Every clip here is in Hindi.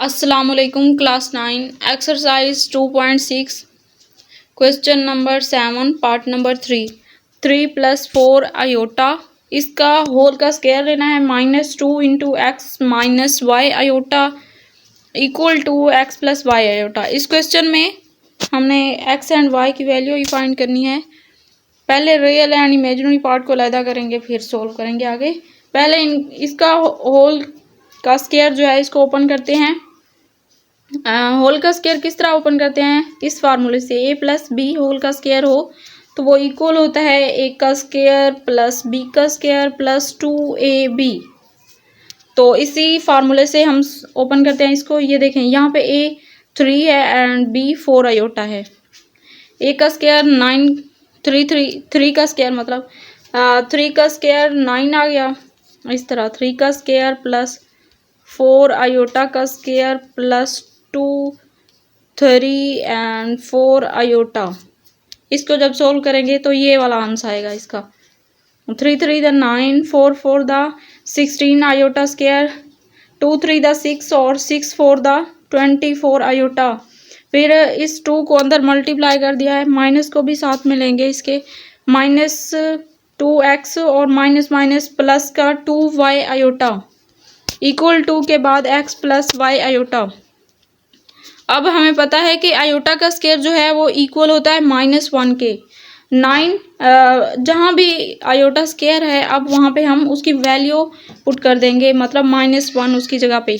अस्सलामुअलैकुम class 9 exercise 2.6 question number 7 part number 3 plus 4 iota इसका होल का स्क्वायर लेना है -2 into x minus y iota equal to x plus y iota. इस क्वेश्चन में हमने एक्स एंड वाई की वैल्यू ही फाइंड करनी है। पहले रियल एंड इमेजिनरी पार्ट को अलग करेंगे फिर सोल्व करेंगे आगे। पहले इसका होल का स्क्वायर जो है इसको ओपन करते हैं। होल का स्क्वायर किस तरह ओपन करते हैं, इस फार्मूले से a प्लस बी होल का स्क्वायर हो तो वो इक्वल होता है a का स्क्वायर प्लस b का स्क्वायर प्लस 2ab। तो इसी फार्मूले से हम ओपन करते हैं इसको। ये देखें यहाँ पे a 3 है एंड b 4 आयोटा है। a का स्क्वायर 9 3 का स्क्वायर मतलब 3 का स्क्वायर 9 आ गया। इस तरह 3 का स्क्वायर प्लस 4 आयोटा का स्क्वायर प्लस 2 3 एंड 4 आयोटा। इसको जब सोल्व करेंगे तो ये वाला आंसर आएगा इसका 3 3 the 9 4 4 the 16 iota square 2 3 the 6 और 6 4 द 24 आयोटा। फिर इस 2 को अंदर मल्टीप्लाई कर दिया है, माइनस को भी साथ में लेंगे इसके -2x और माइनस माइनस प्लस का 2y आयोटा इक्वल टू के बाद x प्लस वाई आयोटा। अब हमें पता है कि आयोटा का स्क्वायर जो है वो इक्वल होता है -1 के। 9 जहाँ भी आयोटा स्क्वायर है अब वहाँ पे हम उसकी वैल्यू पुट कर देंगे, मतलब -1 उसकी जगह पे।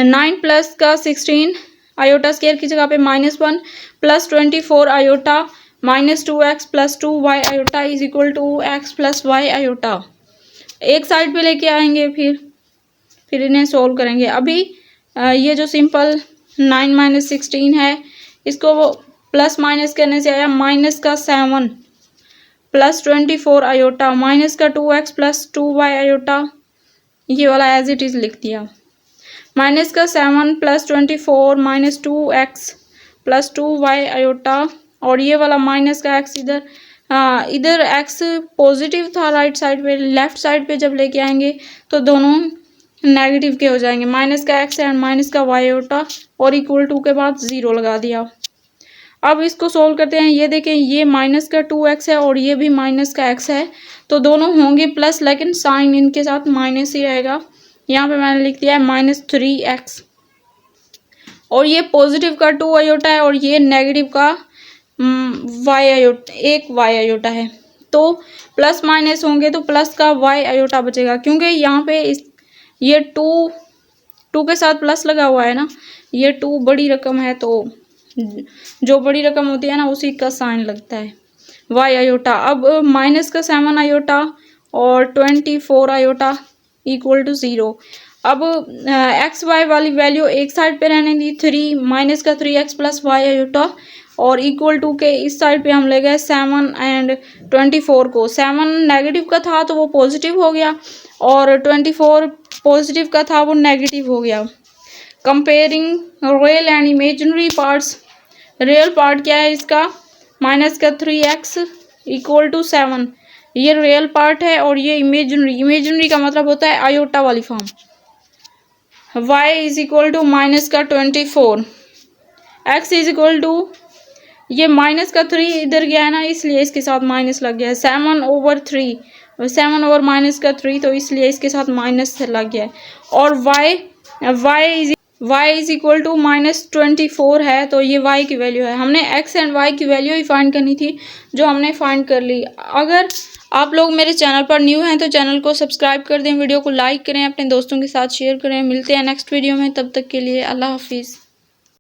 9 प्लस का 16 आयोटा स्क्वायर की जगह पे -1 plus 24 iota -2x plus 2y iota is equal to x plus y iota. एक साइड पे लेके आएंगे फिर इन्हें सोल्व करेंगे। अभी ये जो सिंपल 9 माइनस 16 है इसको वो प्लस माइनस करने से आया माइनस का 7 प्लस 24 आयोटा माइनस का 2x प्लस 2y आयोटा। ये वाला एज इट इज़ लिख दिया। माइनस का 7 plus 24 minus 2x plus 2y iota और ये वाला माइनस का x इधर x पॉजिटिव था राइट साइड पे, लेफ्ट साइड पे जब लेके आएंगे तो दोनों नेगेटिव के हो जाएंगे। माइनस का x एंड माइनस का y आयोटा और इक्वल टू के बाद 0 लगा दिया। अब इसको सोल्व करते हैं। ये देखें ये माइनस का 2x है और ये भी माइनस का x है तो दोनों होंगे प्लस, लेकिन साइन इनके साथ माइनस ही रहेगा। यहाँ पे मैंने लिख दिया है -3x और ये पॉजिटिव का 2 आयोटा है और ये नेगेटिव का y आयोटा 1 y आयोटा है। तो प्लस माइनस होंगे तो प्लस का y आयोटा बचेगा, क्योंकि यहाँ पे ये 2 के साथ प्लस लगा हुआ है ना, ये 2 बड़ी रकम है तो जो बड़ी रकम होती है ना उसी का साइन लगता है y आयोटा। अब माइनस का 7 आयोटा और 24 आयोटा इक्वल टू 0। अब एक्स वाई वाली वैल्यू एक साइड पे रहने दी 3 माइनस का 3x प्लस वाई आयोटा और इक्वल टू के इस साइड पे हम ले गए 7 एंड 24 को। 7 नेगेटिव का था तो वो पॉजिटिव हो गया और 24 पॉजिटिव का था वो नेगेटिव हो गया। Comparing real and imaginary parts. Real part क्या है इसका माइनस का 3x इक्वल टू 7, ये रियल पार्ट है और ये इमेजिनरी का मतलब होता है आयोटा वाली form. y is equal to minus का 24, x इज इक्वल टू ये माइनस का 3 इधर गया है ना इसलिए इसके साथ माइनस लग गया है 7/3 7 ओवर माइनस का 3 तो इसलिए इसके साथ माइनस लग गया है। और y इज इक्वल टू -24 है तो ये y की वैल्यू है। हमने x एंड y की वैल्यू ही फाइंड करनी थी जो हमने फाइंड कर ली। अगर आप लोग मेरे चैनल पर न्यू हैं तो चैनल को सब्सक्राइब कर दें, वीडियो को लाइक करें, अपने दोस्तों के साथ शेयर करें। मिलते हैं नेक्स्ट वीडियो में, तब तक के लिए अल्लाह हाफिज़।